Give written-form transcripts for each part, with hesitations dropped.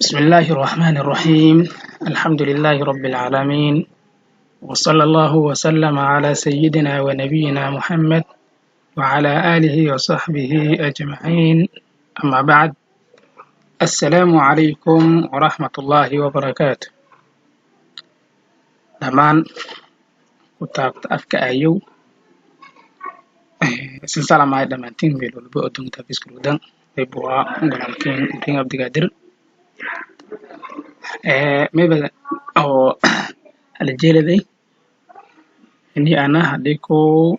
بسم الله الرحمن الرحيم. الحمد لله رب العالمين، وصلى الله وسلم على سيدنا ونبينا محمد وعلى آله وصحبه أجمعين. أما بعد، السلام عليكم ورحمة الله وبركاته. دمان كتابت أفك أيو سلسلة معي دمانتين بيلو بأدون تفيس كرودان بيبوا غلالكين إنتين عبد القادر ميبا أو الجيلة دي إني أنا هديكو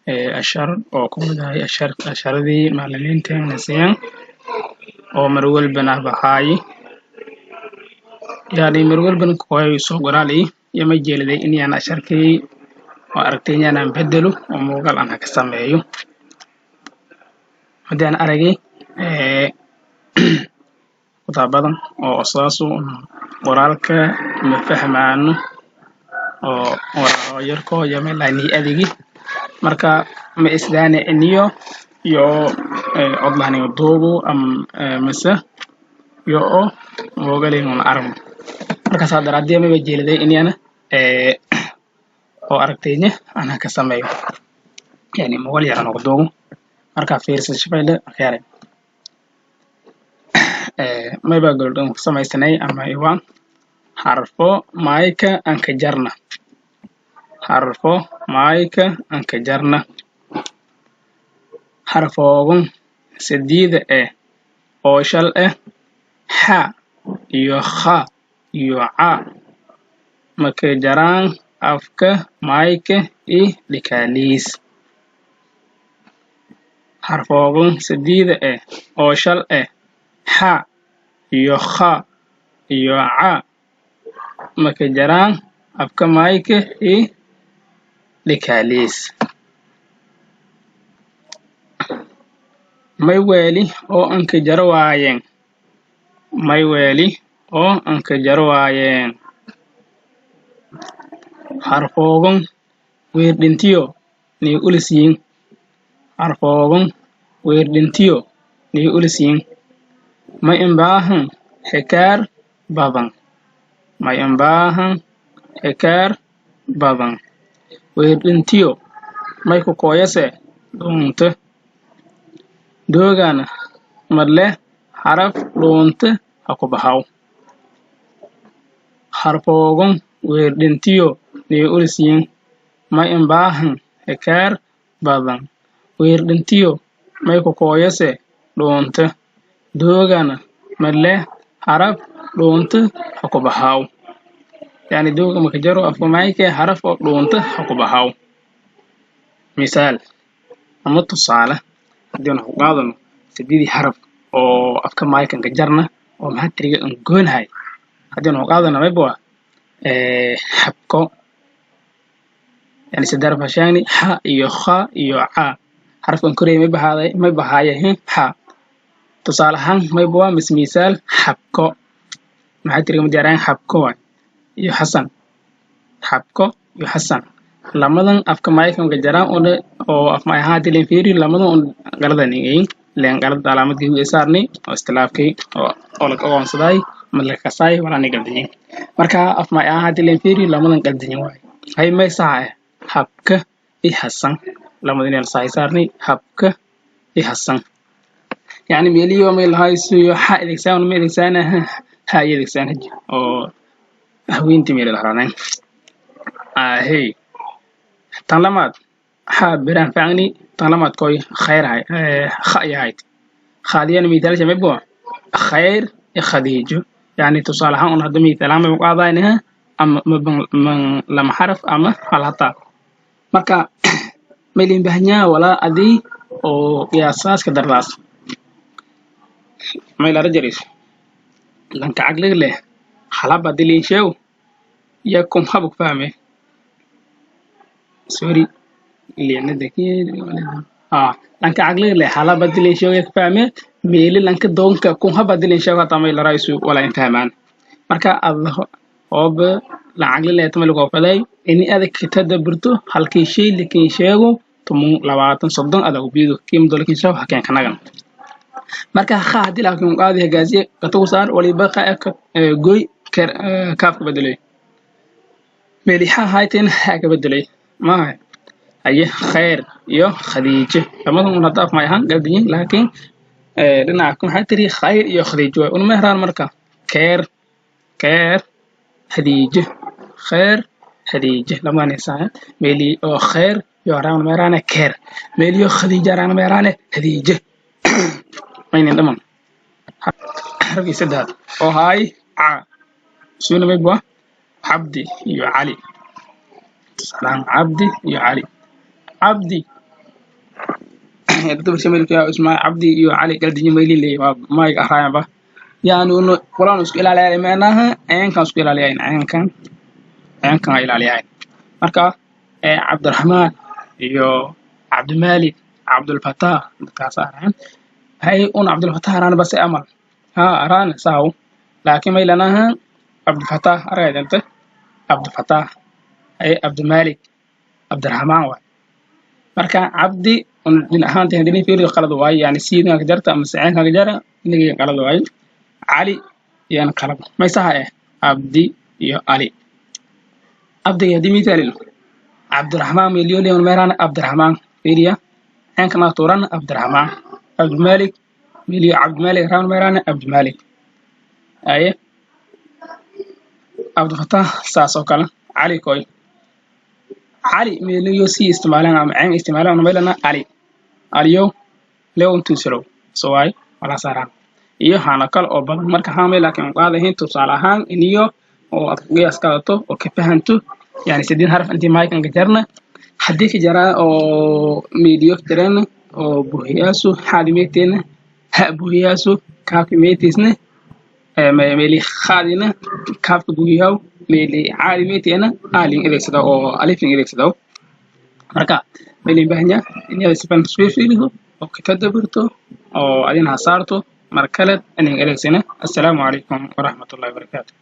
أشار أو كمداي أشار دي معلمين تين نسيان أو مرول بنا بحاي يعني مرول بنا كوي سوغرالي يما جيلة دي إني أنا أشاركي وأركتيني أنا مبدلو وموغل أنا كساميو هدي أنا أرغي kutaabadan oo asaasu qoraalka ma fahmaano oo yarko yamelani adigi marka ma isdaane iniyo iyo odlani doogo am masa yo mogalin on arm marka saadaraadii ma jeeliday inayna oo aragtayna ana ka sameeyo yani mogal yaran oo doogo marka fiirsan shaqada khayr mayba goldon samaysanay ama iwan harfo maayka anka jarna harfo maayka anka jarna harfoogun sadiida oo shal ha iyo kha iyo a maka jaraan afka maayka likaanis harfoogun sadiida oo shal ha iyo kha iyo a maka jaraan afka maayka likaalis may weeli oo anka jaro waayeen may weeli oo anka jaro waayeen harfoogun weerdintiyo ni ulisiin harfoogun weerdintiyo ni ulisiin may imbaahan hekaar badan may imbaahan hekaar badan weerdintiyo may ku kooyase dhuunta doogana madle haraf dhuunta ha ku baxaw harfoogun weerdintiyo ni ulisiin may imbaahan hekaar badan weerdintiyo may ku kooyase dhuunta doogana madle haraf dhuunta ha ku baxaw yani dooga maka jaro afka maayka haraf oo dhuunta ha ku baxaw misaal ama tusaale hadii aan ku qaadano sidii haraf oo afka maayka ka jarna oo maxatriga aan goonhay hadii aan ku qaadano mayba habko yani sadar fashani ha iyo kha iyo a harafkan koreey may bahaaye ha tusaale ahaan mayba waa misaal habko maxatriga majaraan habko iyo hasan habko iyo hasan lamadan afka maayka ka jaraan oo af maay ahaan dileen fiiri lamadan galadan leen galad calaamadii u saarnay oo istilaafkay oo la qoonsaday ma kasay wala nigadin marka af maay ahaan dileen fiiri lamadan qaldin waay hay may saay habka iyo hasan lamadan saay saarnay habka iyo hasan يعني ميليو ميل هاي سو ح إلكسان ميل إلكسان هاي إلكسان هج أو هوين تميل الهرانين هي طالما ح بران فعني طالما كوي خير هاي خاي هاي خاليا مثال شباب بوا خير خديجة يعني تصالحا أن هذا مثال أما بعضينها أما من لما حرف أما هالهتا مركا ميلين بهنيا ولا أدي أو قياساس كدرلاس may la rajaris lanka caqliga leh halaba dilin sheew yakum habuk fahme sorry iliyana dakiye lanka caqliga leh halaba dilin sheew yak fahme meeli lanka doonka kun haba dilin sheew hata may la raisu wala in fahmaan marka allah oob la caqli leh tamay lagu falay ini adag tadaburto halkii shay likin sheego tumu 20 30 adag biido kiim dolakin sheew hakeen kanagan marka kha hadii laakiin qaadi hagaajiye katugu saar wali baqa goy kaaf ka bedelay meeliha hayteen ha ka bedelay ma aye khayr iyo khadiija lamadan hadaaf ma ahan galbiyin laakiin dhinaca kun waxa tiri khayr iyo khadiija una meheraan marka keer khadiija khayr khadiija lamadan isaan meeli oo khayr iyo raan meheraan keer meeli iyo khadiija raan meheraan khadiija maynin dhamaan harfi saddex oo hay suuna mayba cabdi iyo cali salaam cabdi iyo cali cabdi dadka shameelka ismaa cabdi iyo cali galdiin mayli leey waa maay ahayba yaani uu qolaan isku ilaaliyay meanaha aankan isku ilaaliyay aankan ilaaliyay marka cabdiraxmaan iyo cabdimalik cabdulfatah dadkaas ahaan hay cabdulfatah araan bas amal araan saaw laakiin maylanaha cabdulfatah araydanta cabdulfatah ay cabdimalik cabdiraxmaan waa marka cabdi din ahaantii hadii fiiriyo qalad waay yani siidna ka jarta ama saaceen ka jara inagii qalad waay cali yaan qalad ma saha cabdi iyo ali abdi hadii mitalil cabdiraxmaan milyon leon meeraan cabdiraxmaan fiiriya aan kana tuuran cabdiraxmaan cabdimalik milyon cabdimalik raan meeraan cabdimalik ay cabdulfatah saasoo kale cali koy علي ميليو سي استعمالان أم عين استعمالان نميلنا عليو لون تسرو سواي ولا ساران iyo hana kal oo badan marka haamay laakiin qaadayn tusaale ahaan iniyo oo aqoonsi kalato oo ka fahanto yani sidin harf intii maykan gajarna hadii ka jara oo medio tiran oo buhiyaasu xalimeeteena ha buhiyaasu kaafimeetisna meeli khadina kaafka buhiyaw meeli xalimeeteena alin edegsada oo alifin edegsada marka meeli bahnya inay sifan swifiido oo ka tadabirto oo adina saarto markale anin edegsana assalamu alaykum wa rahmatullahi wa barakatuh